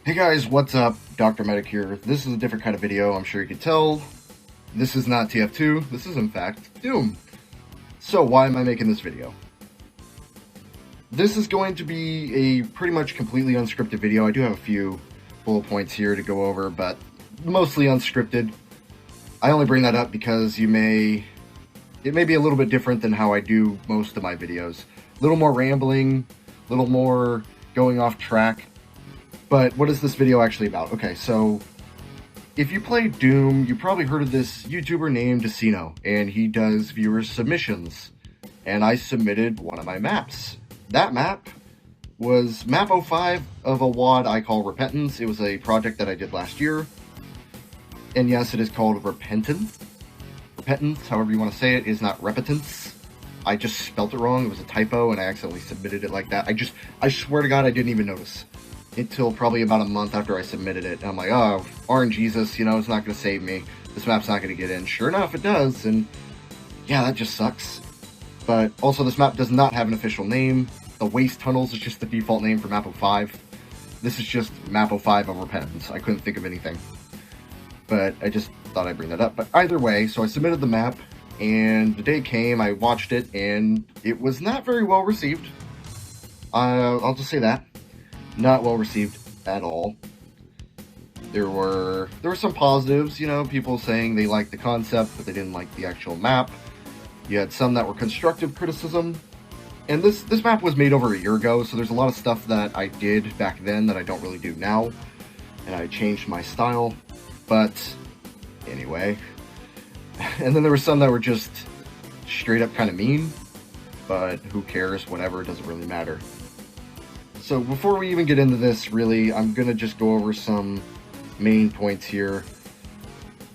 Hey guys, what's up? Dr. Medic here. This is a different kind of video, I'm sure you can tell. This is not TF2, this is in fact Doom. So why am I making this video? This is going to be a pretty much completely unscripted video. I do have a few bullet points here to go over, but mostly unscripted. I only bring that up because it may be a little bit different than how I do most of my videos. A little more rambling, a little more going off track. But what is this video actually about? Okay, so if you play Doom, you probably heard of this YouTuber named Decino, and he does viewer submissions. And I submitted one of my maps. That map was Map05 of a WAD I call Repentance. It was a project that I did last year. And yes, it is called Repentance. Repentance, however you want to say it, is not repentance. I just spelt it wrong. It was a typo, and I accidentally submitted it like that. I swear to God, I didn't even notice until probably about a month after I submitted it. And I'm like, oh, RNGesus, you know, it's not going to save me. This map's not going to get in. Sure enough, it does, and yeah, that just sucks. But also, this map does not have an official name. The Waste Tunnels is just the default name for Map05. This is just Map05 of Repentance. I couldn't think of anything. But I just thought I'd bring that up. But either way, so I submitted the map, and the day came, I watched it, and it was not very well received. I'll just say that. Not well received at all. There were some positives, you know, people saying they liked the concept, but they didn't like the actual map. You had some that were constructive criticism. And this map was made over a year ago, so there's a lot of stuff that I did back then that I don't really do now. And I changed my style. But anyway. And then there were some that were just straight up kind of mean. But who cares, whatever, it doesn't really matter. So before we even get into this, really, I'm going to just go over some main points here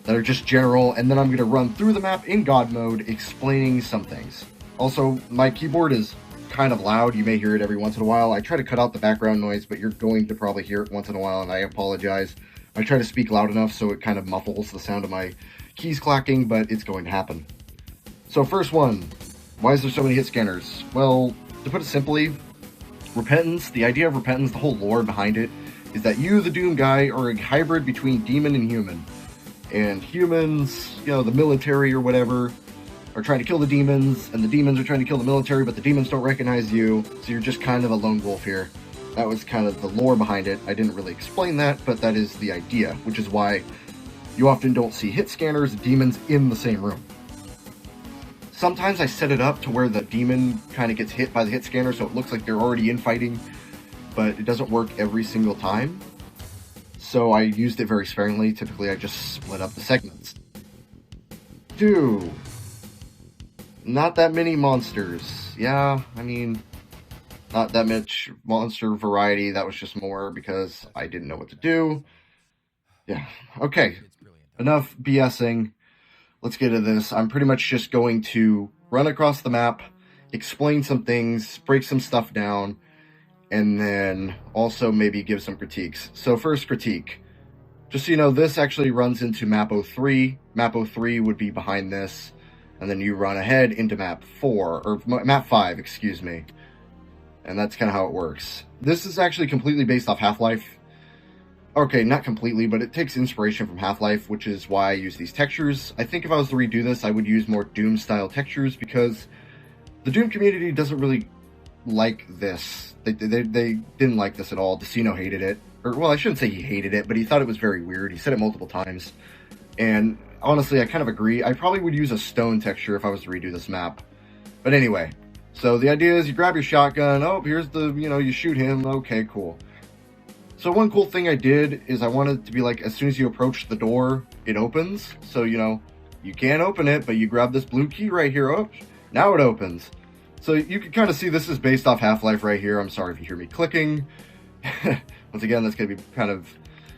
that are just general, and then I'm going to run through the map in God mode, explaining some things. Also, my keyboard is kind of loud. You may hear it every once in a while. I try to cut out the background noise, but you're going to probably hear it once in a while, and I apologize. I try to speak loud enough so it kind of muffles the sound of my keys clacking, but it's going to happen. So first one, why is there so many hit scanners? Well, to put it simply, Repentance, the idea of Repentance, the whole lore behind it, is that you, the Doom guy, are a hybrid between demon and human. And humans, you know, the military or whatever, are trying to kill the demons, and the demons are trying to kill the military, but the demons don't recognize you, so you're just kind of a lone wolf here. That was kind of the lore behind it. I didn't really explain that, but that is the idea, which is why you often don't see hit scanners and demons in the same room. Sometimes I set it up to where the demon kind of gets hit by the hit scanner, so it looks like they're already infighting, but it doesn't work every single time. So I used it very sparingly. Typically, I just split up the segments. 2. Not that many monsters. Yeah, I mean, not that much monster variety. That was just more because I didn't know what to do. Yeah, okay. Enough BSing. Let's get into this. I'm pretty much just going to run across the map, explain some things, break some stuff down, and then also maybe give some critiques. So first critique. Just so you know, this actually runs into Map03. Map03 would be behind this, and then you run ahead into Map 4, or Map 5, excuse me. And that's kind of how it works. This is actually completely based off Half-Life. Okay, not completely, but it takes inspiration from Half-Life, which is why I use these textures. I think if I was to redo this, I would use more Doom-style textures, because the Doom community doesn't really like this. They didn't like this at all. Decino hated it. Or, well, I shouldn't say he hated it, but he thought it was very weird. He said it multiple times. And honestly, I kind of agree. I probably would use a stone texture if I was to redo this map. But anyway, so the idea is you grab your shotgun. Oh, here's the, you know, you shoot him. Okay, cool. So one cool thing I did is I wanted it to be like, as soon as you approach the door, it opens. So, you know, you can't open it, but you grab this blue key right here. Oh, now it opens. So you can kind of see this is based off Half-Life right here. I'm sorry if you hear me clicking. Once again, that's going to be kind of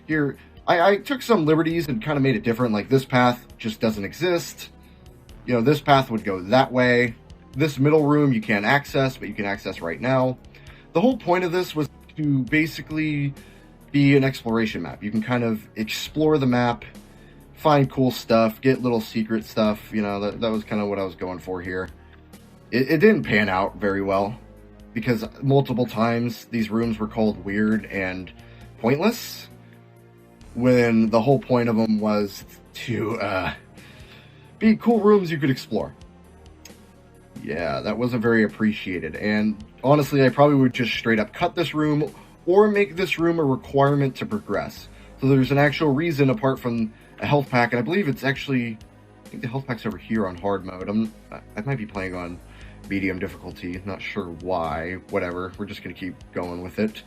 here. I took some liberties and kind of made it different. Like this path just doesn't exist. You know, this path would go that way. This middle room you can't access, but you can access right now. The whole point of this was to basically be an exploration map. You can kind of explore the map, find cool stuff, get little secret stuff. You know, that was kind of what I was going for here. It didn't pan out very well, because multiple times these rooms were called weird and pointless, when the whole point of them was to be cool rooms you could explore. Yeah, that wasn't very appreciated, and honestly, I probably would just straight up cut this room or make this room a requirement to progress. So there's an actual reason apart from a health pack, and I believe it's actually, I think the health pack's over here on hard mode. I might be playing on medium difficulty, not sure why, whatever, we're just gonna keep going with it.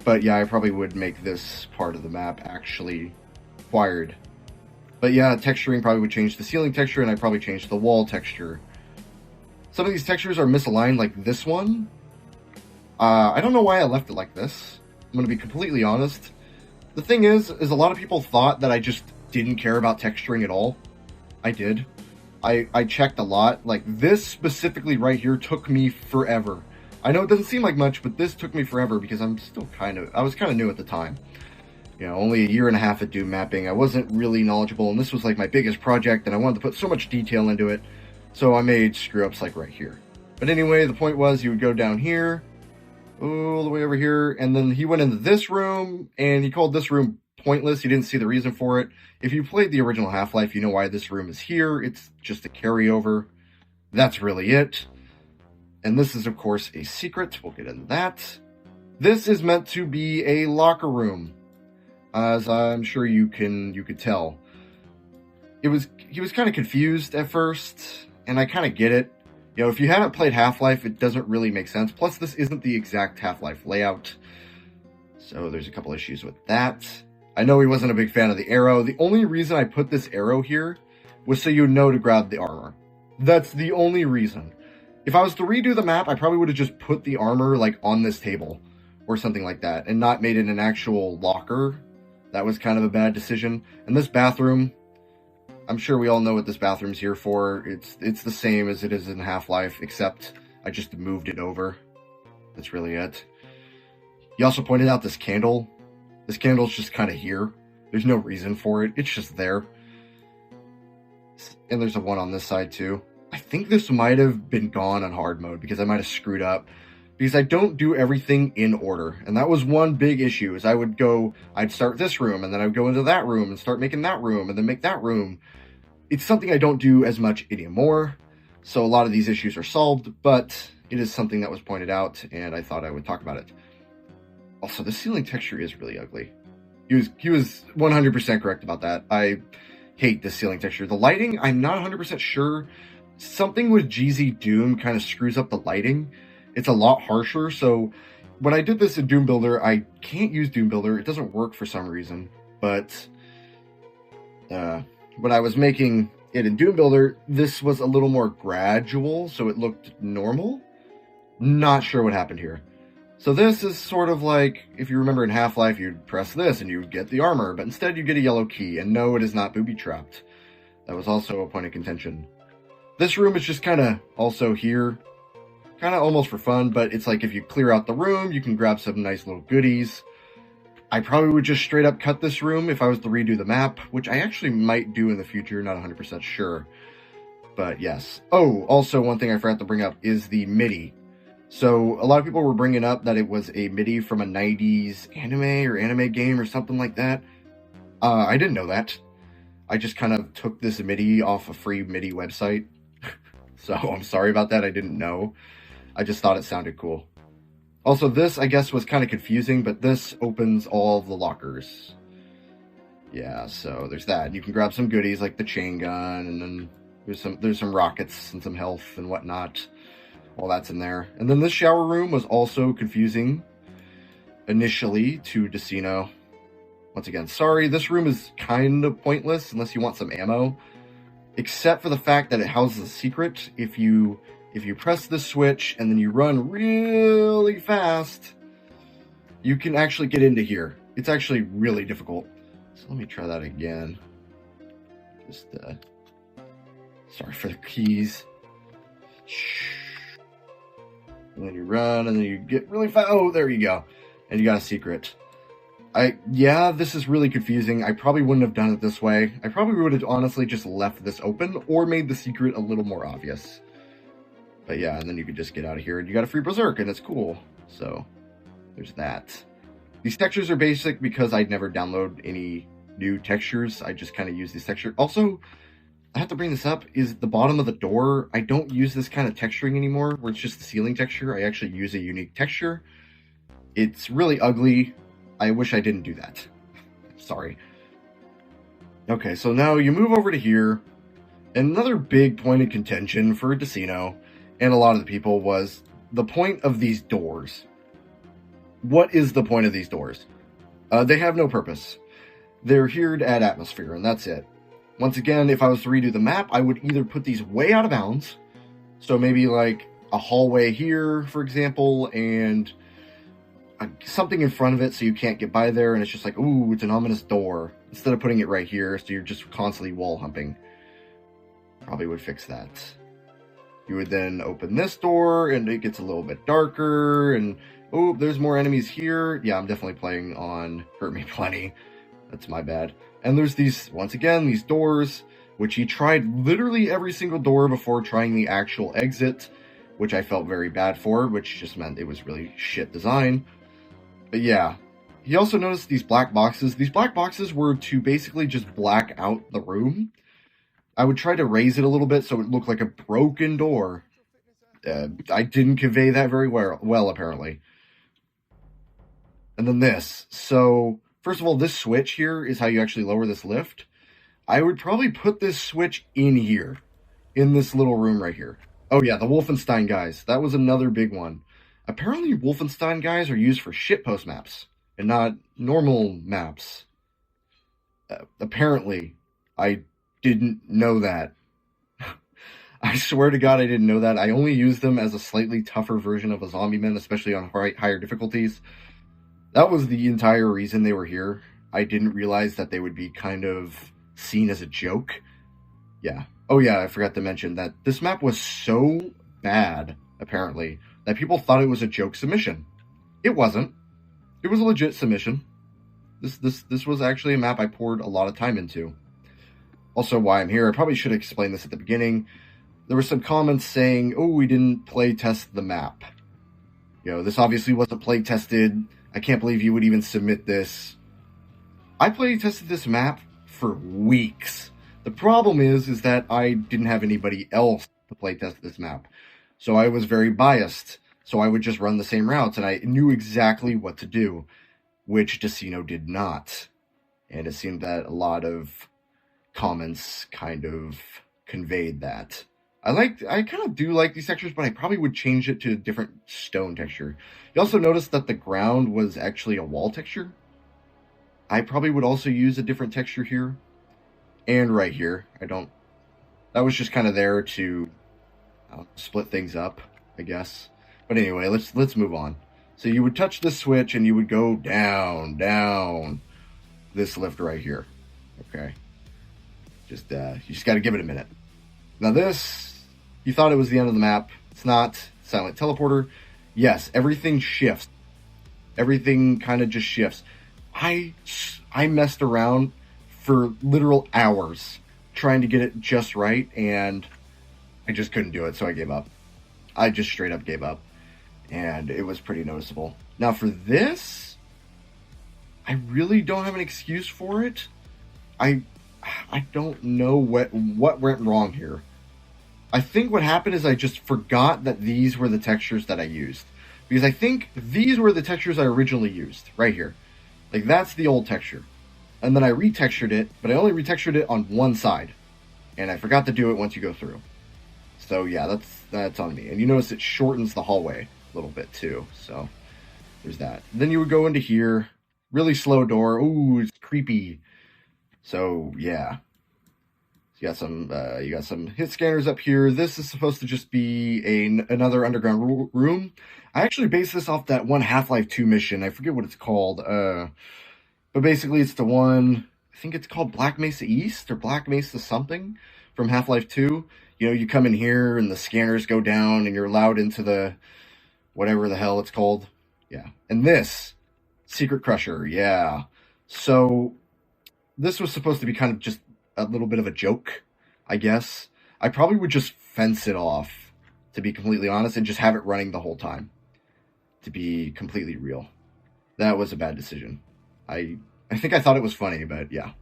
But yeah, I probably would make this part of the map actually required. But yeah, texturing probably would change the ceiling texture, and I'd probably change the wall texture. Some of these textures are misaligned, like this one. I don't know why I left it like this. I'm going to be completely honest. The thing is a lot of people thought that I just didn't care about texturing at all. I did. I checked a lot. Like, this specifically right here took me forever. I know it doesn't seem like much, but this took me forever because I'm still I was kind of new at the time. You know, only a year and a half at Doom mapping. I wasn't really knowledgeable, and this was like my biggest project, and I wanted to put so much detail into it. So I made screw-ups like right here. But anyway, the point was you would go down here, all the way over here, and then he went into this room, and he called this room pointless. He didn't see the reason for it. If you played the original Half-Life, you know why this room is here. It's just a carryover. That's really it. And this is, of course, a secret. We'll get into that. This is meant to be a locker room, as I'm sure you could tell. He was kind of confused at first, and I kind of get it. You know, if you haven't played Half-Life, it doesn't really make sense. Plus, this isn't the exact Half-Life layout. So there's a couple issues with that. I know he wasn't a big fan of the arrow. The only reason I put this arrow here was so you know to grab the armor. That's the only reason. If I was to redo the map, I probably would have just put the armor, like, on this table or something like that, and not made it an actual locker. That was kind of a bad decision. And this bathroom, I'm sure we all know what this bathroom's here for. It's the same as it is in Half-Life, except I just moved it over. That's really it. He also pointed out this candle. This candle's just kind of here. There's no reason for it. It's just there. And there's a one on this side too. I think this might have been gone on hard mode because I might have screwed up. Because I don't do everything in order. And that was one big issue, is I'd start this room, and then I'd go into that room, and start making that room, and then make that room. It's something I don't do as much anymore, so a lot of these issues are solved, but it is something that was pointed out, and I thought I would talk about it. Also, the ceiling texture is really ugly. He was 100% correct about that. I hate the ceiling texture. The lighting, I'm not 100% sure. Something with GZ Doom kind of screws up the lighting. It's a lot harsher, so when I did this in Doom Builder, I can't use Doom Builder. It doesn't work for some reason, but when I was making it in Doom Builder, this was a little more gradual, so it looked normal. Not sure what happened here. So this is sort of like, if you remember in Half-Life, you'd press this and you'd get the armor, but instead you get a yellow key, and no, it is not booby-trapped. That was also a point of contention. This room is just kind of also here. Kind of almost for fun, but it's like if you clear out the room, you can grab some nice little goodies. I probably would just straight up cut this room if I was to redo the map, which I actually might do in the future, not 100% sure. But yes. Oh, also one thing I forgot to bring up is the MIDI. So a lot of people were bringing up that it was a MIDI from a 90s anime game or something like that. I didn't know that. I just kind of took this MIDI off a free MIDI website. So I'm sorry about that, I didn't know. I just thought it sounded cool. Also, this, I guess, was kind of confusing, but this opens all of the lockers. Yeah, so there's that. You can grab some goodies like the chain gun, and then there's some rockets and some health and whatnot. All that's in there. And then this shower room was also confusing initially to Decino. Once again, sorry, this room is kind of pointless unless you want some ammo. Except for the fact that it houses a secret. If you press this switch and then you run really fast, you can actually get into here. It's actually really difficult. So let me try that again. Just, sorry for the keys. And then you run and then you get really fast. Oh, there you go. And you got a secret. Yeah, this is really confusing. I probably wouldn't have done it this way. I probably would have honestly just left this open or made the secret a little more obvious. But yeah, and then you could just get out of here and you got a free berserk and it's cool. So there's that. These textures are basic because I'd never download any new textures. I just kind of use this texture. Also, I have to bring this up, is the bottom of the door. I don't use this kind of texturing anymore, where it's just the ceiling texture. I actually use a unique texture. It's really ugly. I wish I didn't do that. Sorry. Okay, so now you move over to here. Another big point of contention for Decino and a lot of the people was the point of these doors. What is the point of these doors? They have no purpose. They're here to add atmosphere, and that's it. Once again, if I was to redo the map, I would either put these way out of bounds, so maybe like a hallway here, for example, and something in front of it so you can't get by there, and it's just like, ooh, it's an ominous door, instead of putting it right here, so you're just constantly wall humping. Probably would fix that. You would then open this door, and it gets a little bit darker, and oh, there's more enemies here. Yeah, I'm definitely playing on Hurt Me Plenty. That's my bad. And there's these, once again, these doors, which he tried literally every single door before trying the actual exit, which I felt very bad for, which just meant it was really shit design. But yeah, he also noticed these black boxes. These black boxes were to basically just black out the room. I would try to raise it a little bit so it looked like a broken door. I didn't convey that very well, apparently. And then this. So, first of all, this switch here is how you actually lower this lift. I would probably put this switch in here, in this little room right here. Oh yeah, the Wolfenstein guys. That was another big one. Apparently, Wolfenstein guys are used for shitpost maps, and not normal maps. Apparently, I didn't know that. I swear to God I didn't know that. I only use them as a slightly tougher version of a zombie man, especially on higher difficulties. That was the entire reason they were here. I didn't realize that they would be kind of seen as a joke. Yeah. Oh yeah, I forgot to mention that this map was so bad, apparently, that people thought it was a joke submission. It wasn't. It was a legit submission. This was actually a map I poured a lot of time into. Also, why I'm here, I probably should have explained this at the beginning. There were some comments saying, oh, we didn't play test the map. You know, this obviously wasn't play tested. I can't believe you would even submit this. I play tested this map for weeks. The problem is that I didn't have anybody else to play test this map. So I was very biased. So I would just run the same routes, and I knew exactly what to do, which Decino did not. And it seemed that a lot of comments kind of conveyed that. I kind of do like these textures, but I probably would change it to a different stone texture. You also notice that the ground was actually a wall texture. I probably would also use a different texture here. And right here. That was just kind of there to split things up, I guess. But anyway, let's move on. So you would touch this switch and you would go down this lift right here. Okay. You just got to give it a minute. Now this, you thought it was the end of the map. It's not. Silent teleporter. Yes, everything shifts. Everything kind of just shifts. I messed around for literal hours trying to get it just right, and I just couldn't do it, so I gave up. I just straight up gave up, and it was pretty noticeable. Now for this, I really don't have an excuse for it. I don't know what went wrong here. I think what happened is I just forgot that these were the textures that I used. Because I think these were the textures I originally used, right here. Like, that's the old texture. And then I retextured it, but I only retextured it on one side. And I forgot to do it once you go through. So yeah, that's on me. And you notice it shortens the hallway a little bit too. So there's that. Then you would go into here. Really slow door. Ooh, it's creepy. So yeah. You got some hit scanners up here. This is supposed to just be another underground room. I actually based this off that one Half-Life 2 mission. I forget what it's called. But basically it's the one, I think it's called Black Mesa East or Black Mesa something from Half-Life 2. You know, you come in here and the scanners go down and you're allowed into the whatever the hell it's called. Yeah. And this, Secret Crusher. Yeah. So this was supposed to be kind of just a little bit of a joke, I guess. I probably would just fence it off, to be completely honest, and just have it running the whole time, to be completely real. That was a bad decision. I think I thought it was funny, but yeah.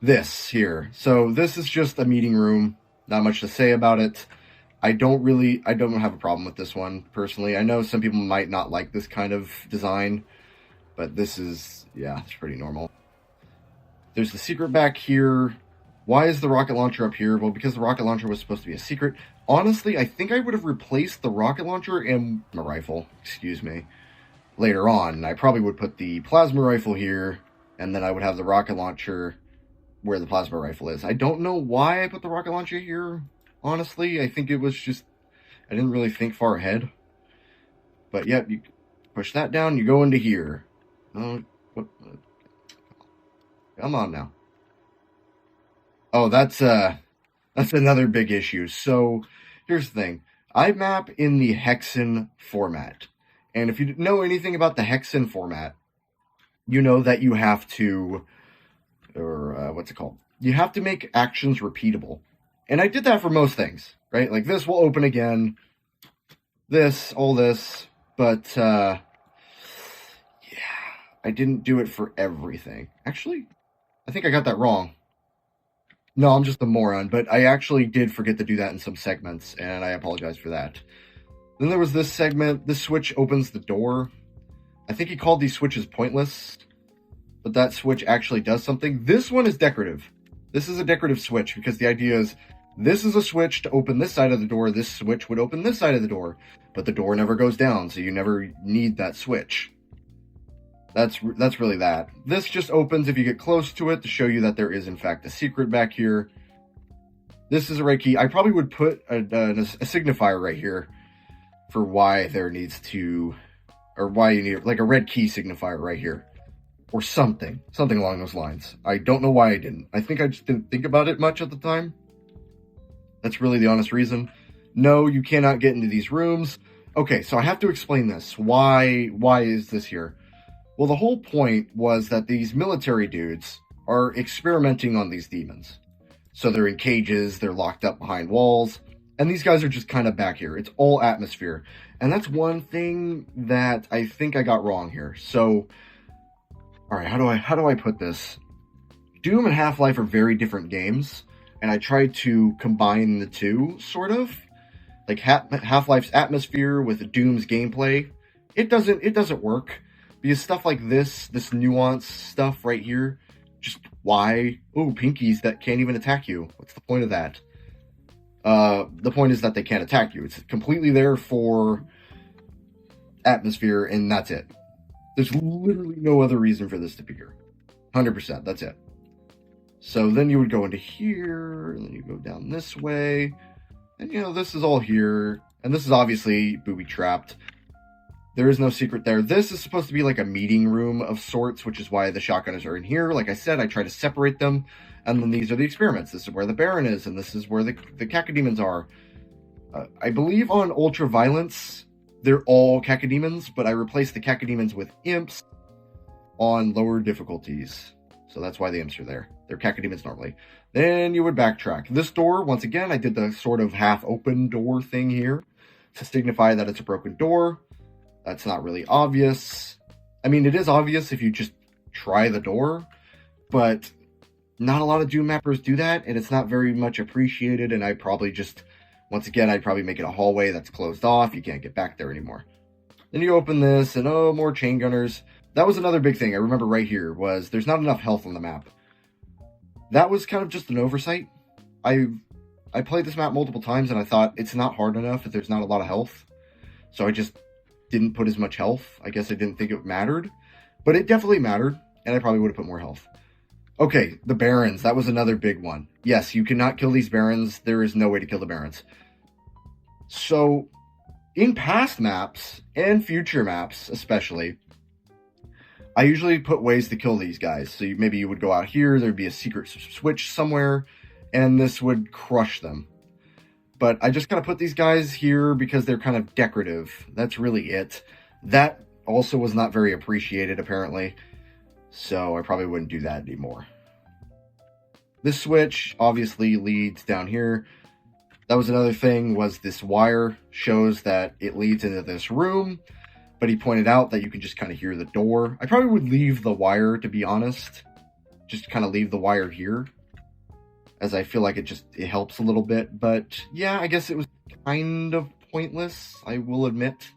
This here. So this is just a meeting room. Not much to say about it. I don't have a problem with this one, personally. I know some people might not like this kind of design, but this is, yeah, it's pretty normal. There's the secret back here. Why is the rocket launcher up here? Well, because the rocket launcher was supposed to be a secret. Honestly, I think I would have replaced the rocket launcher and my rifle, excuse me, later on. I probably would put the plasma rifle here, and then I would have the rocket launcher where the plasma rifle is. I don't know why I put the rocket launcher here, honestly. I think it was just, I didn't really think far ahead. But yeah, you push that down, you go into here. Oh, what? Come on now. Oh, that's another big issue. So here's the thing. I map in the hexen format. And if you know anything about the hexen format, you know that you have to, what's it called? You have to make actions repeatable. And I did that for most things, right? Like this will open again, this, all this, but yeah, I didn't do it for everything. Actually, I think I got that wrong. No, I'm just a moron, but I actually did forget to do that in some segments, and I apologize for that. Then there was this segment. This switch opens the door. I think he called these switches pointless, but that switch actually does something. This one is decorative. This is a decorative switch because the idea is this is a switch to open this side of the door. This switch would open this side of the door, but the door never goes down, so you never need that switch. That's really that. This just opens if you get close to it to show you that there is in fact a secret back here. This is a red key. I probably would put a signifier right here for why there needs to, or why you need like a red key signifier right here. Or something along those lines. I don't know why I didn't. I think I just didn't think about it much at the time. That's really the honest reason. No, you cannot get into these rooms. Okay, so I have to explain this. Why is this here? Well, the whole point was that these military dudes are experimenting on these demons. So they're in cages, they're locked up behind walls, and these guys are just kind of back here. It's all atmosphere. And that's one thing that I think I got wrong here. So, all right, how do I put this? Doom and Half-Life are very different games, and I tried to combine the two, sort of. Like Half-Life's atmosphere with Doom's gameplay. It doesn't work. Because stuff like this nuanced stuff right here, just why? Oh, pinkies that can't even attack you. What's the point of that? The point is that they can't attack you. It's completely there for atmosphere, and that's it. There's literally no other reason for this to be here. 100%, that's it. So then you would go into here, and then you go down this way, and you know, this is all here, and this is obviously booby-trapped. There is no secret there. This is supposed to be like a meeting room of sorts, which is why the shotgunners are in here. Like I said, I try to separate them. And then these are the experiments. This is where the Baron is, and this is where the cacodemons are. I believe on Ultraviolence, they're all cacodemons, but I replaced the cacodemons with imps on lower difficulties. So that's why the imps are there. They're cacodemons normally. Then you would backtrack. This door, once again, I did the sort of half-open door thing here to signify that it's a broken door. That's not really obvious. I mean, it is obvious if you just try the door, but not a lot of Doom mappers do that, and it's not very much appreciated, and I probably just, once again, I'd probably make it a hallway that's closed off. You can't get back there anymore. Then you open this, and oh, more chain gunners. That was another big thing I remember right here, was there's not enough health on the map. That was kind of just an oversight. I played this map multiple times, and I thought it's not hard enough if there's not a lot of health. So I just didn't put as much health. I guess I didn't think it mattered, but it definitely mattered, and I probably would have put more health. Okay, the Barons, that was another big one. Yes, you cannot kill these Barons. There is no way to kill the Barons. So, in past maps, and future maps especially, I usually put ways to kill these guys. So maybe you would go out here, there'd be a secret switch somewhere, and this would crush them. But I just kind of put these guys here because they're kind of decorative. That's really it. That also was not very appreciated, apparently. So I probably wouldn't do that anymore. This switch obviously leads down here. That was another thing, was this wire shows that it leads into this room. but he pointed out that you can just kind of hear the door. I probably would leave the wire, to be honest. Just kind of leave the wire here, as I feel like it helps a little bit. But yeah, I guess it was kind of pointless, I will admit.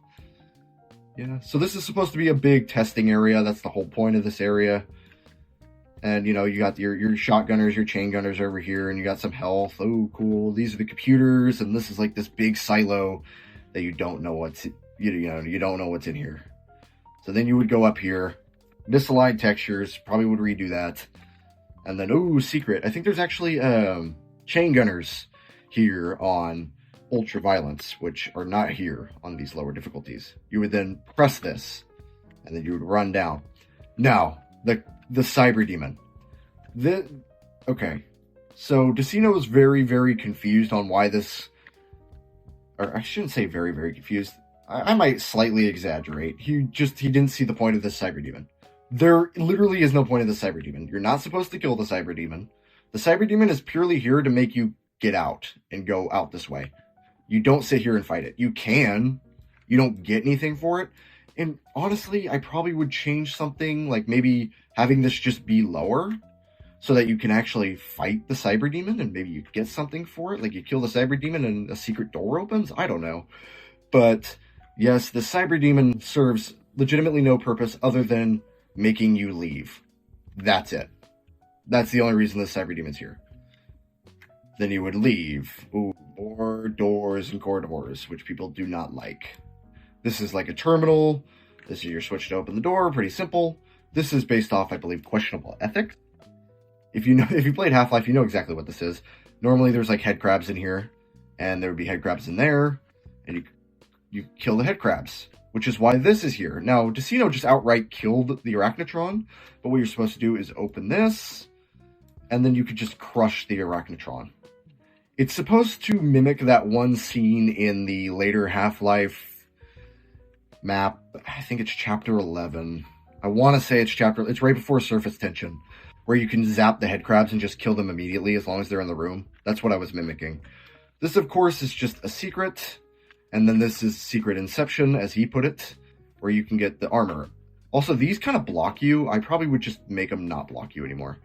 Yeah, so this is supposed to be a big testing area. That's the whole point of this area. And, you know, you got your shotgunners, your chain gunners over here, and you got some health. Oh, cool. These are the computers, and this is like this big silo that you don't know what's, you don't know what's in here. So then you would go up here, misaligned textures, probably would redo that. And then, oh, secret. I think there's actually chain gunners here on ultraviolence, which are not here on these lower difficulties. You would then press this, and then you would run down. Now, the cyber demon. Okay, so Decino was very, very confused on why this, or I shouldn't say very, very confused. I might slightly exaggerate. He didn't see the point of this cyber demon. There literally is no point of the cyber demon. You're not supposed to kill the cyber demon. The cyber demon is purely here to make you get out and go out this way. You don't sit here and fight it. You can. You don't get anything for it. And honestly, I probably would change something, like maybe having this just be lower so that you can actually fight the cyber demon and maybe you get something for it. Like you kill the cyber demon and a secret door opens. I don't know. But yes, the cyber demon serves legitimately no purpose other than making you leave. That's it. That's the only reason the cyber demon's here. Then you would leave. Ooh, more doors and corridors, which people do not like. This is like a terminal. This is your switch to open the door. Pretty simple. This is based off, I believe, questionable ethics. If you played Half-Life, you know exactly what this is. Normally, there's like head crabs in here, and there would be head crabs in there, and you kill the head crabs, which is why this is here. Now, Decino just outright killed the Arachnotron, but what you're supposed to do is open this, and then you could just crush the Arachnotron. It's supposed to mimic that one scene in the later Half-Life map. I think it's chapter 11. I want to say it's right before surface tension, where you can zap the head crabs and just kill them immediately as long as they're in the room. That's what I was mimicking. This, of course, is just a secret, and then this is secret inception, as he put it, where you can get the armor. Also, these kind of block you. I probably would just make them not block you anymore.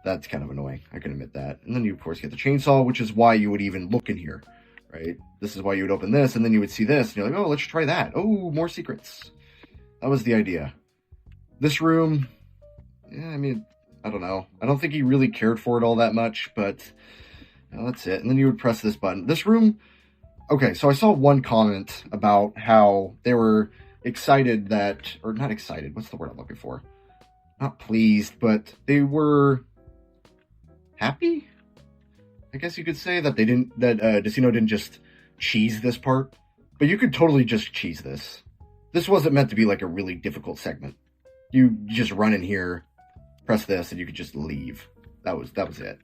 That's kind of annoying. I can admit that. And then you, of course, get the chainsaw, which is why you would even look in here. Right? This is why you would open this, and then you would see this, and you're like, oh, let's try that. Oh, more secrets. That was the idea. This room, yeah, I mean, I don't know. I don't think he really cared for it all that much, but that's it. And then you would press this button. This room, okay, so I saw one comment about how they were excited that, or not excited, what's the word I'm looking for? Not pleased, but they were happy? I guess you could say that Decino didn't just cheese this part, but you could totally just cheese this. This wasn't meant to be like a really difficult segment. You just run in here, press this, and you could just leave. That was it.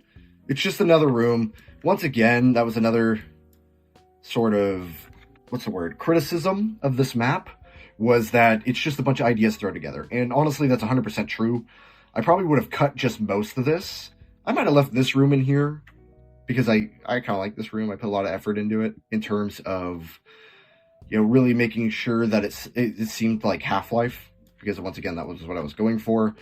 It's just another room. Once again, that was another sort of, what's the word, criticism of this map, was that it's just a bunch of ideas thrown together. And honestly, that's 100% true. I probably would have cut just most of this. I might have left this room in here, because I kind of like this room. I put a lot of effort into it in terms of, really making sure that it seemed like Half-Life, because once again, that was what I was going for.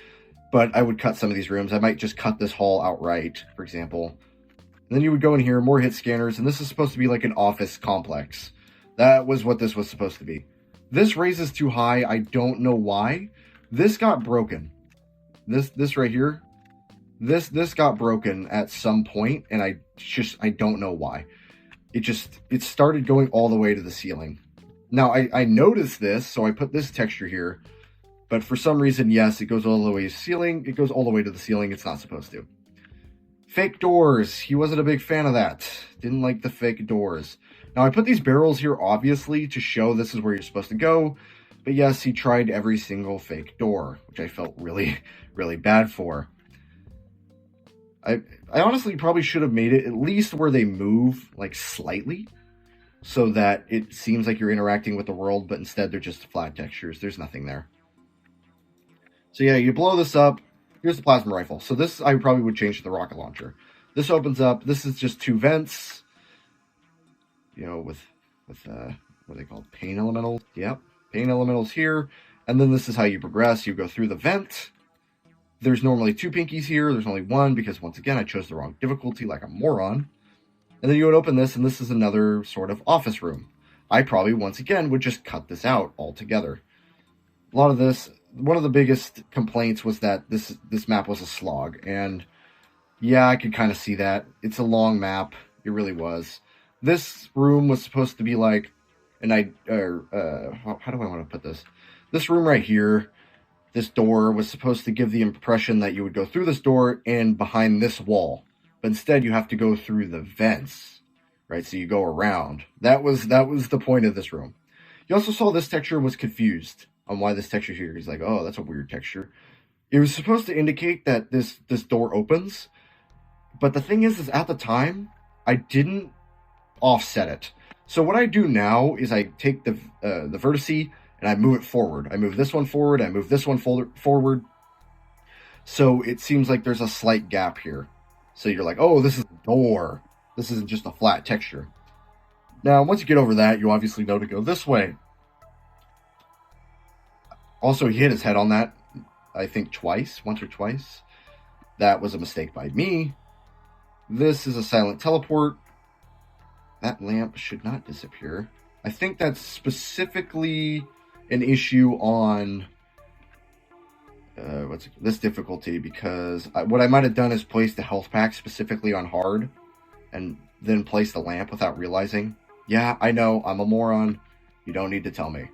But I would cut some of these rooms. I might just cut this hall outright, for example. And then you would go in here, more hit scanners, and this is supposed to be like an office complex. That was what this was supposed to be. This raises too high. I don't know why. This got broken. This right here. This got broken at some point, and I don't know why. It started going all the way to the ceiling. Now, I noticed this, so I put this texture here, but for some reason, yes, it goes all the way to the ceiling. It goes all the way to the ceiling. It's not supposed to. Fake doors. He wasn't a big fan of that. Didn't like the fake doors. Now, I put these barrels here, obviously, to show this is where you're supposed to go, but yes, he tried every single fake door, which I felt really, really bad for. I honestly probably should have made it at least where they move, like, slightly, so that it seems like you're interacting with the world, but instead they're just flat textures. There's nothing there. So yeah, you blow this up. Here's the plasma rifle. So this I probably would change to the rocket launcher. This opens up. This is just two vents, with what are they called? Pain elementals? Yep, Paint elementals here, and then this is how you progress. You go through the vent. There's normally 2 pinkies here. There's only 1 because, once again, I chose the wrong difficulty like a moron. And then you would open this, and this is another sort of office room. I probably, once again, would just cut this out altogether. A lot of this, one of the biggest complaints was that this map was a slog, and yeah, I could kind of see that. It's a long map. It really was. This room was supposed to be like, how do I want to put this? This room right here, this door was supposed to give the impression that you would go through this door and behind this wall. But instead, you have to go through the vents, right? So you go around. That was the point of this room. You also saw this texture was confused on why this texture here is like, oh, that's a weird texture. It was supposed to indicate that this door opens. But the thing is at the time, I didn't offset it. So what I do now is I take the vertice and I move it forward. I move this one forward. I move this one forward. So it seems like there's a slight gap here. So you're like, oh, this is a door. This isn't just a flat texture. Now, once you get over that, you obviously know to go this way. Also, he hit his head on that, I think once or twice. That was a mistake by me. This is a silent teleport. That lamp should not disappear. I think that's specifically an issue on this difficulty, because what I might have done is place the health pack specifically on hard and then place the lamp without realizing. Yeah, I know, I'm a moron. You don't need to tell me.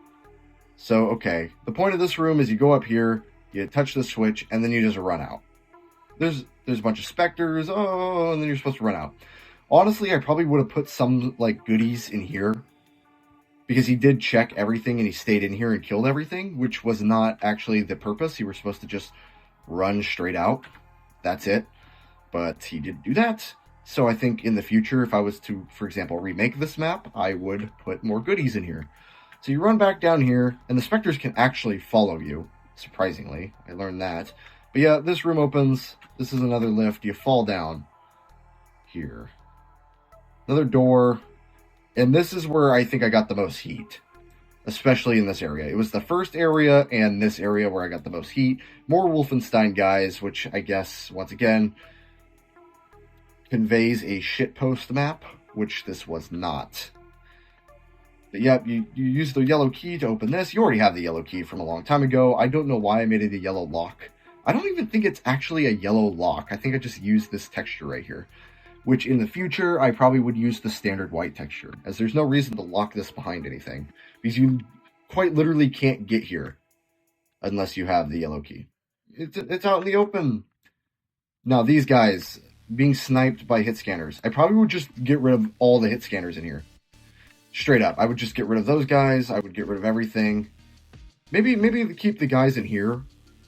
So, okay, the point of this room is you go up here, you touch the switch, and then you just run out. There's a bunch of specters, and then you're supposed to run out. Honestly, I probably would have put some, like, goodies in here, because he did check everything and he stayed in here and killed everything, which was not actually the purpose. You were supposed to just run straight out. That's it. But he didn't do that. So I think in the future, if I was to, for example, remake this map, I would put more goodies in here. So you run back down here, and the specters can actually follow you, surprisingly. I learned that. But yeah, this room opens. This is another lift. You fall down here. Another door. And this is where I think I got the most heat, especially in this area. It was the first area and this area where I got the most heat. More Wolfenstein guys, which I guess, once again, conveys a shitpost map, which this was not. But yeah, you use the yellow key to open this. You already have the yellow key from a long time ago. I don't know why I made it a yellow lock. I don't even think it's actually a yellow lock. I think I just used this texture right here, which in the future, I probably would use the standard white texture, as there's no reason to lock this behind anything, because you quite literally can't get here unless you have the yellow key. It's out in the open. Now, these guys being sniped by hit scanners, I probably would just get rid of all the hit scanners in here. Straight up, I would just get rid of those guys. I would get rid of everything. Maybe keep the guys in here,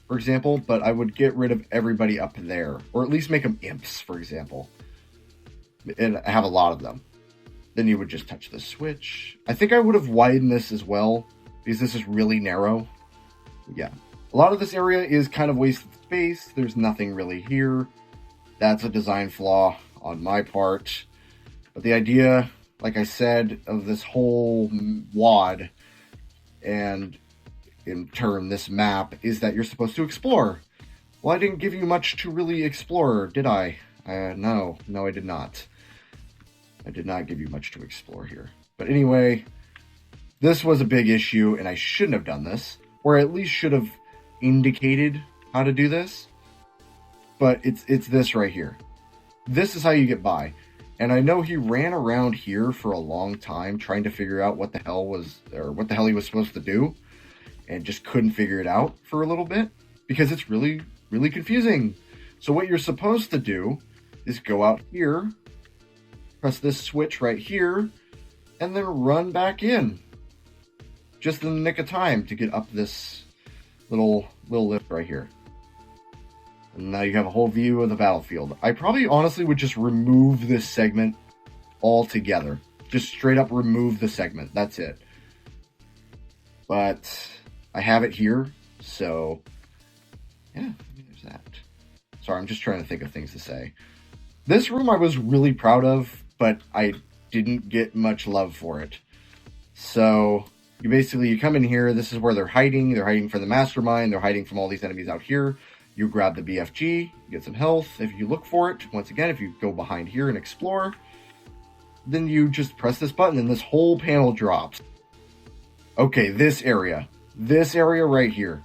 for example, but I would get rid of everybody up there, or at least make them imps, for example. And have a lot of them. Then you would just touch the switch. I think I would have widened this as well, because this is really narrow. Yeah. A lot of this area is kind of wasted space. There's nothing really here. That's a design flaw on my part. But the idea, like I said, of this whole WAD, and in turn this map, is that you're supposed to explore. Well, I didn't give you much to really explore, did I? No, I did not. I did not give you much to explore here. But anyway, this was a big issue, and I shouldn't have done this, or at least should have indicated how to do this. But it's this right here. This is how you get by. And I know he ran around here for a long time trying to figure out what the hell he was supposed to do, and just couldn't figure it out for a little bit, because it's really, really confusing. So what you're supposed to do is go out here, press this switch right here, and then run back in. Just in the nick of time to get up this little lift right here. And now you have a whole view of the battlefield. I probably honestly would just remove this segment altogether. Just straight up remove the segment. That's it. But I have it here, so yeah, there's that. Sorry, I'm just trying to think of things to say. This room I was really proud of, but I didn't get much love for it. So you come in here. This is where they're hiding. They're hiding from the mastermind. They're hiding from all these enemies out here. You grab the BFG, get some health. If you look for it, once again, if you go behind here and explore, then you just press this button and this whole panel drops. Okay, this area right here.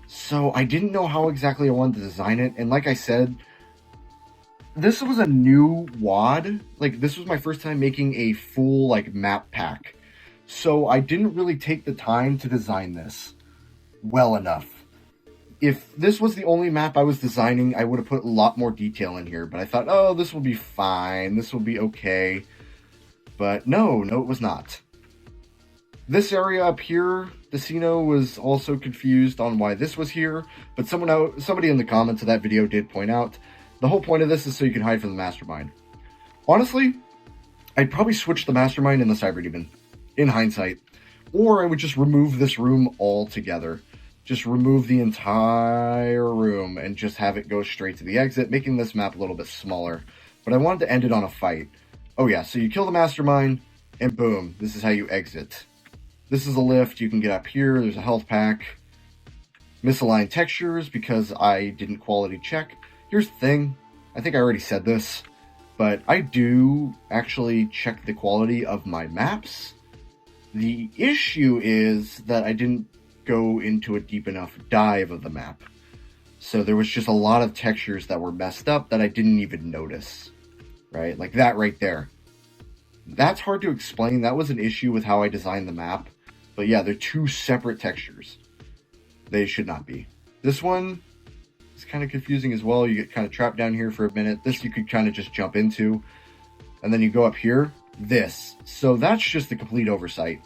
So I didn't know how exactly I wanted to design it. And like I said, this was a new WAD. Like, this was my first time making a full, like, map pack. So I didn't really take the time to design this well enough. If this was the only map I was designing, I would have put a lot more detail in here. But I thought, oh, this will be fine. This will be okay. But no, it was not. This area up here, Decino was also confused on why this was here. But somebody in the comments of that video did point out, the whole point of this is so you can hide from the mastermind. Honestly, I'd probably switch the mastermind and the cyber demon, in hindsight. Or I would just remove this room altogether. Just remove the entire room and just have it go straight to the exit, making this map a little bit smaller. But I wanted to end it on a fight. Oh yeah, so you kill the mastermind, and boom, this is how you exit. This is a lift, you can get up here, there's a health pack. Misaligned textures, because I didn't quality check. Here's the thing, I think I already said this, but I do actually check the quality of my maps. The issue is that I didn't go into a deep enough dive of the map. So there was just a lot of textures that were messed up that I didn't even notice. Right? Like that right there. That's hard to explain. That was an issue with how I designed the map. But yeah, they're two separate textures. They should not be. This one is kind of confusing as well. You get kind of trapped down here for a minute. This you could kind of just jump into. And then you go up here. This. So that's just a complete oversight.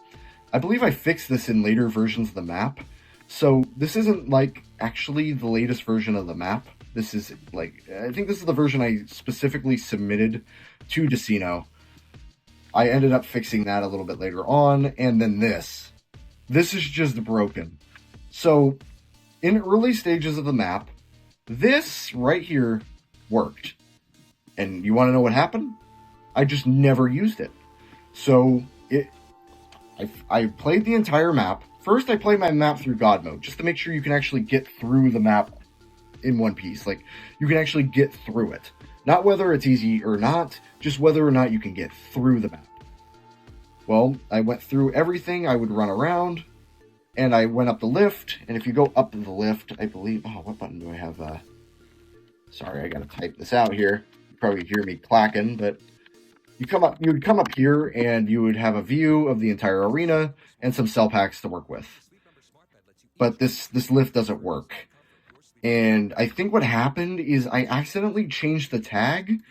I believe I fixed this in later versions of the map. So this isn't like actually the latest version of the map. This is like, I think this is the version I specifically submitted to Decino. I ended up fixing that a little bit later on. And then this is just broken. So in early stages of the map, this right here worked. And you want to know what happened? I just never used it. So I played the entire map. First, I played my map through God mode, just to make sure you can actually get through the map in one piece. Like, you can actually get through it. Not whether it's easy or not, just whether or not you can get through the map. Well, I went through everything. I would run around, and I went up the lift. And if you go up the lift, I believe... Oh, what button do I have? Sorry, I gotta type this out here. You probably hear me clacking, but... You would come up here and you would have a view of the entire arena and some cell packs to work with. But this lift doesn't work. And I think what happened is I accidentally changed the tag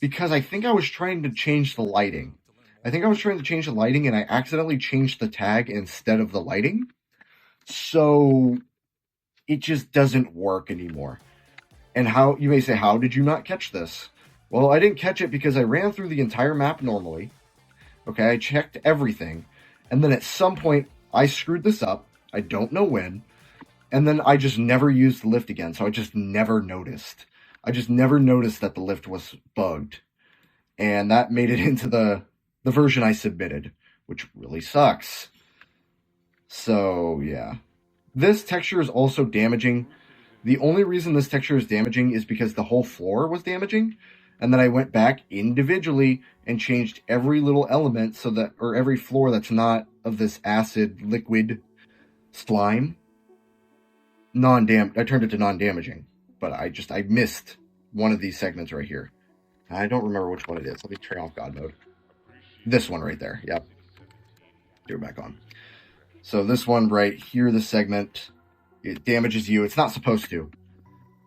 because I think I was trying to change the lighting. I think I was trying to change the lighting and I accidentally changed the tag instead of the lighting. So it just doesn't work anymore. And how, you may say, how did you not catch this? Well, I didn't catch it because I ran through the entire map normally. Okay, I checked everything. And then at some point, I screwed this up. I don't know when. And then I just never used the lift again, so I just never noticed. I just never noticed that the lift was bugged. And that made it into the version I submitted, which really sucks. So, yeah. This texture is also damaging. The only reason this texture is damaging is because the whole floor was damaging. And then I went back individually and changed every little element so that, or every floor that's not of this acid liquid slime. I turned it to non-damaging, but I missed one of these segments right here. I don't remember which one it is. Let me turn off God mode. This one right there. Yep. Do it back on. So this one right here, this segment, it damages you. It's not supposed to.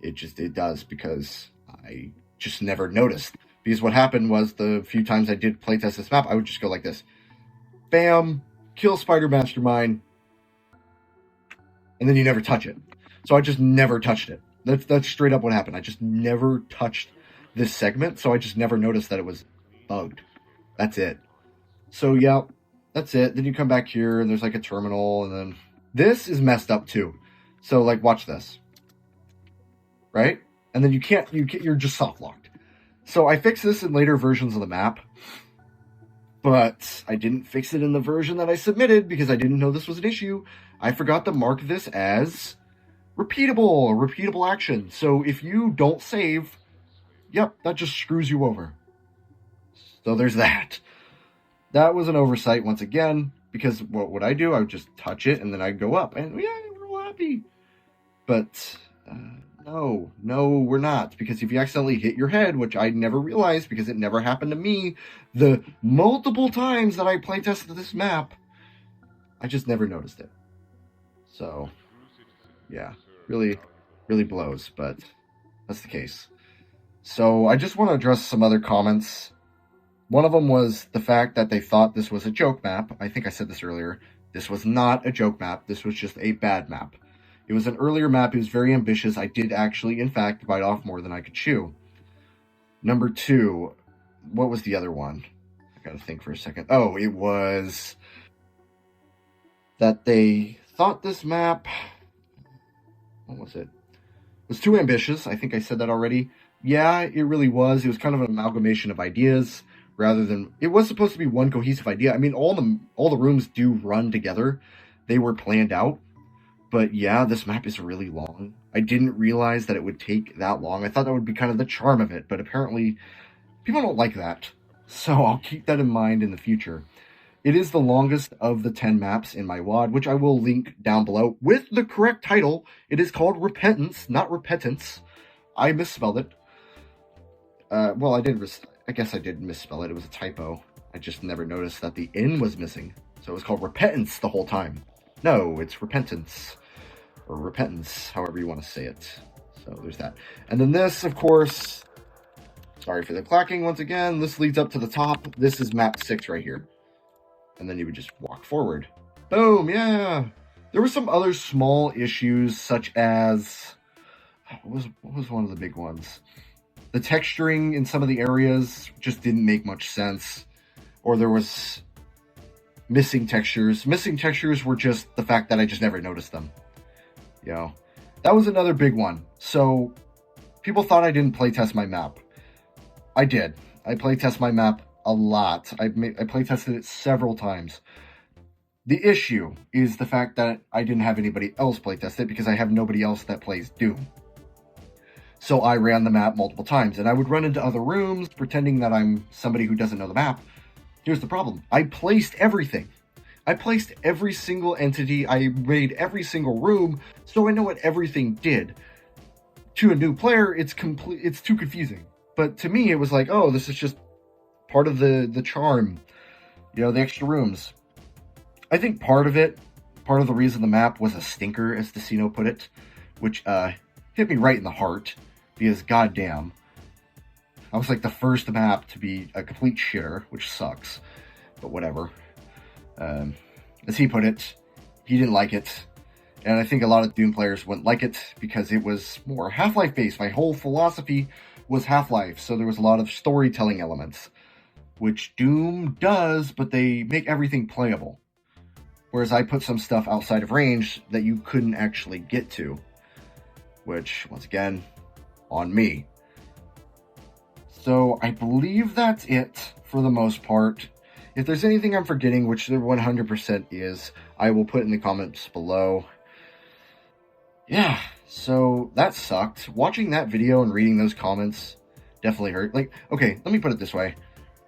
It does because I just never noticed. Because what happened was the few times I did playtest this map, I would just go like this. Bam! Kill Spider Mastermind. And then you never touch it. So I just never touched it. That's straight up what happened. I just never touched this segment, so I just never noticed that it was bugged. That's it. So yeah, that's it. Then you come back here and there's like a terminal, and then this is messed up too. So like, watch this. Right? And then you're just soft locked. So I fixed this in later versions of the map. but I didn't fix it in the version that I submitted because I didn't know this was an issue. I forgot to mark this as repeatable action. So if you don't save, yep, that just screws you over. So there's that. That was an oversight once again, because what would I do? I would just touch it and then I'd go up, and yeah, we're all happy. But no, we're not, because if you accidentally hit your head, which I never realized because it never happened to me, the multiple times that I playtested this map, I just never noticed it. So, yeah, really blows, but that's the case. So I just want to address some other comments. One of them was the fact that they thought this was a joke map. I think I said this earlier. This was not a joke map. This was just a bad map. It was an earlier map. It was very ambitious. I did actually, in fact, bite off more than I could chew. Number 2, what was the other one? I gotta think for a second. Oh, it was that they thought this map, what was it? It was too ambitious. I think I said that already. Yeah, it really was. It was kind of an amalgamation of ideas rather than, it was supposed to be one cohesive idea. I mean, all the rooms do run together. They were planned out. But yeah, this map is really long. I didn't realize that it would take that long. I thought that would be kind of the charm of it, but apparently people don't like that. So I'll keep that in mind in the future. It is the longest of the 10 maps in my WAD, which I will link down below with the correct title. It is called Repentance, not Repentance. I misspelled it. Well, I guess I did misspell it. It was a typo. I just never noticed that the N was missing. So it was called Repentance the whole time. No, it's Repentance. Or Repentance, however you want to say it. So there's that. And then this, of course, sorry for the clacking once again, this leads up to the top. This is map 6 right here. And then you would just walk forward. Boom, yeah. There were some other small issues, such as, what was one of the big ones? The texturing in some of the areas just didn't make much sense. Or there was missing textures. Missing textures were just the fact that I just never noticed them. You know, that was another big one. So people thought I didn't playtest my map. I did. I playtest my map a lot. I playtested it several times. The issue is the fact that I didn't have anybody else playtest it because I have nobody else that plays Doom. So I ran the map multiple times, and I would run into other rooms pretending that I'm somebody who doesn't know the map. Here's the problem. I placed everything. I placed every single entity. I made every single room, so I know what everything did. To a new player, it's too confusing. But to me, it was like, oh, this is just part of the charm. You know, the extra rooms. I think part of the reason the map was a stinker, as Decino put it, which hit me right in the heart, because goddamn, I was like the first map to be a complete shitter, which sucks, but whatever. As he put it, he didn't like it, and I think a lot of Doom players wouldn't like it because it was more Half-Life based. My whole philosophy was Half-Life, so there was a lot of storytelling elements, which Doom does, but they make everything playable. Whereas I put some stuff outside of range that you couldn't actually get to, which, once again, on me. So I believe that's it for the most part. If there's anything I'm forgetting, which there 100% is, I will put in the comments below. Yeah, so that sucked. Watching that video and reading those comments definitely hurt. Like, okay, let me put it this way.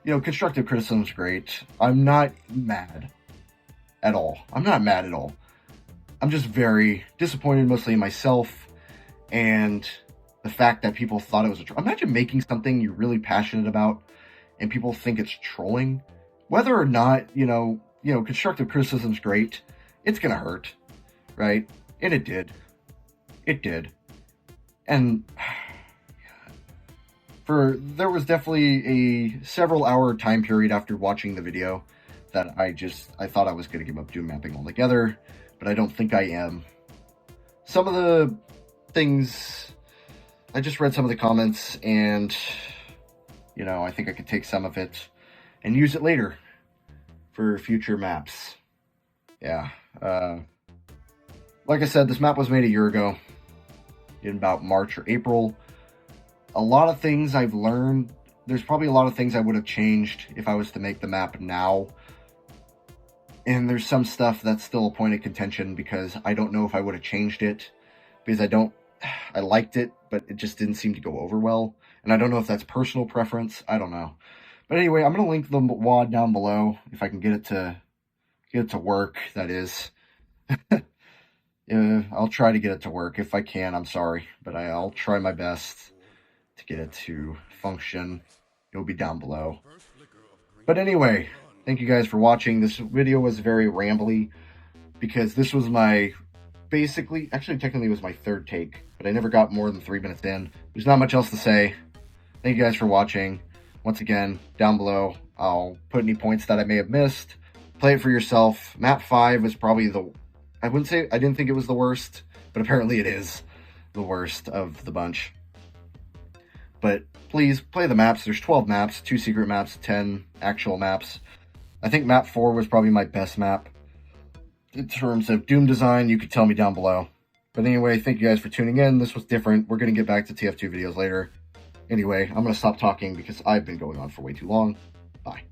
You know, constructive criticism is great. I'm not mad at all. I'm not mad at all. I'm just very disappointed mostly in myself and the fact that people thought it was a troll. Imagine making something you're really passionate about and people think it's trolling. Whether or not, you know, constructive criticism is great. It's gonna hurt, right? And it did. It did. And there was definitely a several hour time period after watching the video that I thought I was gonna give up Doom mapping altogether, but I don't think I am. Some of the things, I just read some of the comments and, you know, I think I could take some of it and use it later for future maps. Yeah. Like I said, this map was made a year ago in about March or April. A lot of things I've learned there's probably a lot of things I would have changed if I was to make the map now. And there's some stuff that's still a point of contention because I don't know if I would have changed it. Because I liked it, but it just didn't seem to go over well. And I don't know if that's personal preference. I don't know. But anyway, I'm going to link the WAD down below if I can get it to work, that is. I'll try to get it to work. If I can, I'm sorry. But I'll try my best to get it to function. It'll be down below. But anyway, thank you guys for watching. This video was very rambly because this was my, technically it was my third take, but I never got more than 3 minutes in. There's not much else to say. Thank you guys for watching. Once again, down below, I'll put any points that I may have missed. Play it for yourself. Map 5 was probably I didn't think it was the worst, but apparently it is the worst of the bunch. But please play the maps. There's 12 maps, 2 secret maps, 10 actual maps. I think map 4 was probably my best map. In terms of Doom design, you could tell me down below. But anyway, thank you guys for tuning in. This was different. We're going to get back to TF2 videos later. Anyway, I'm going to stop talking because I've been going on for way too long. Bye.